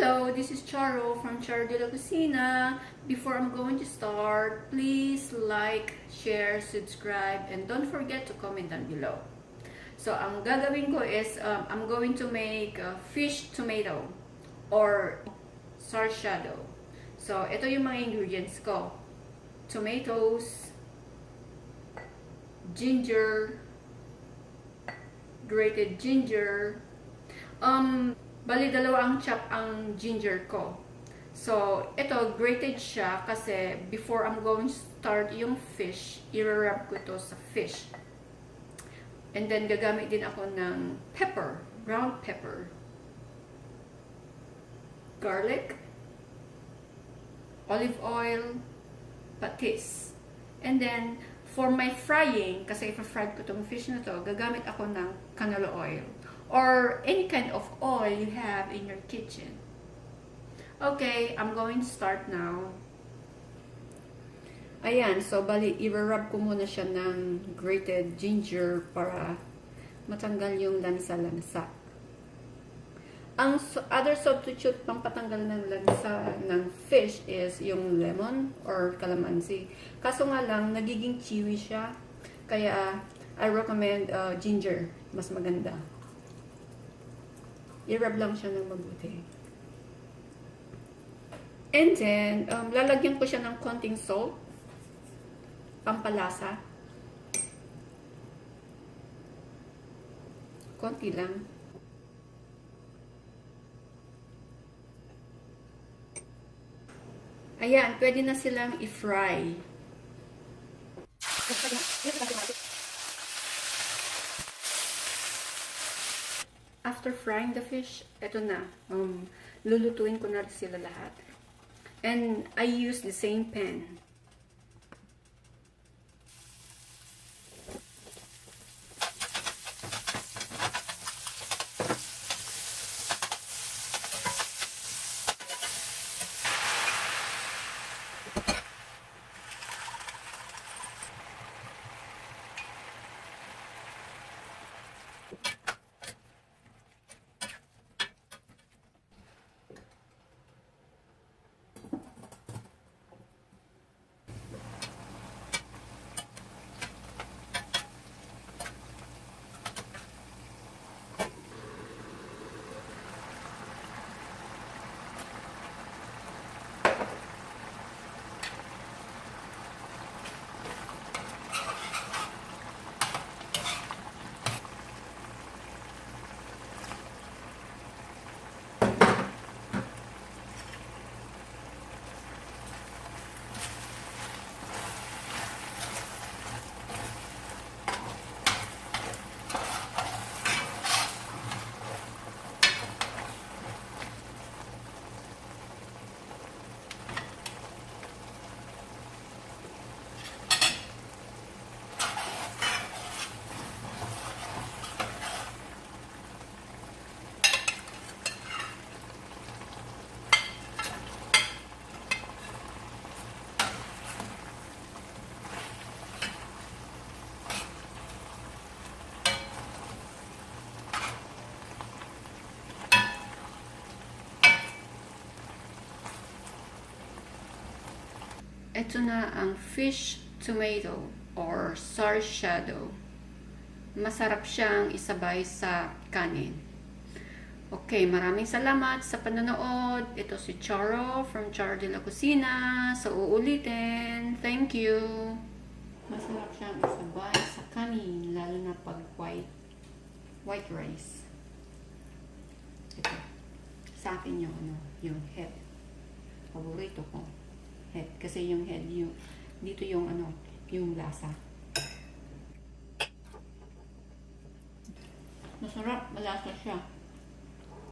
Hello, this is Charo from Charo de la Cocina. Before I'm going to start, please like, share, subscribe, and don't forget to comment down below. So, ang gagawin ko is, I'm going to make fish tomato or sarciado. So, ito yung mga ingredients ko. Tomatoes, ginger, grated ginger, bali dalawa ang chop ang ginger ko. So, ito grated siya kasi before I'm going to start yung fish, i-wrap ko ito sa fish. And then gagamit din ako ng pepper, ground pepper, garlic, olive oil, patis. And then for my frying, kasi i-fry ko itong fish na to, gagamit ako ng canola oil or any kind of oil you have in your kitchen. Okay, I'm going to start now. Ayan, so bali, i-rub ko muna siya ng grated ginger para matanggal yung lansa-lansa. Ang other substitute pang patanggal ng lansa ng fish is yung lemon or calamansi. Kaso nga lang, nagiging chewy siya. Kaya, I recommend ginger. Mas maganda. I-rub lang siya ng mabuti. And then, lalagyan ko siya ng konting salt. Pampalasa. Konti lang. Ayan, pwede na silang i-fry. After frying the fish, eto na. Lulutuin ko na sila lahat. And I use the same pan. Ito na ang fish tomato or sarciado. Masarap siyang isabay sa kanin. Okay, maraming salamat sa panonood. Ito si Charo from Charo de la Cocina. So, uulitin. Thank you. Masarap siyang isabay sa kanin, lalo na pag white rice. Ito. Sa akin yung head. Paborito ko. Head. Kasi yung head, dito yung yung lasa. Masarap, malasa siya.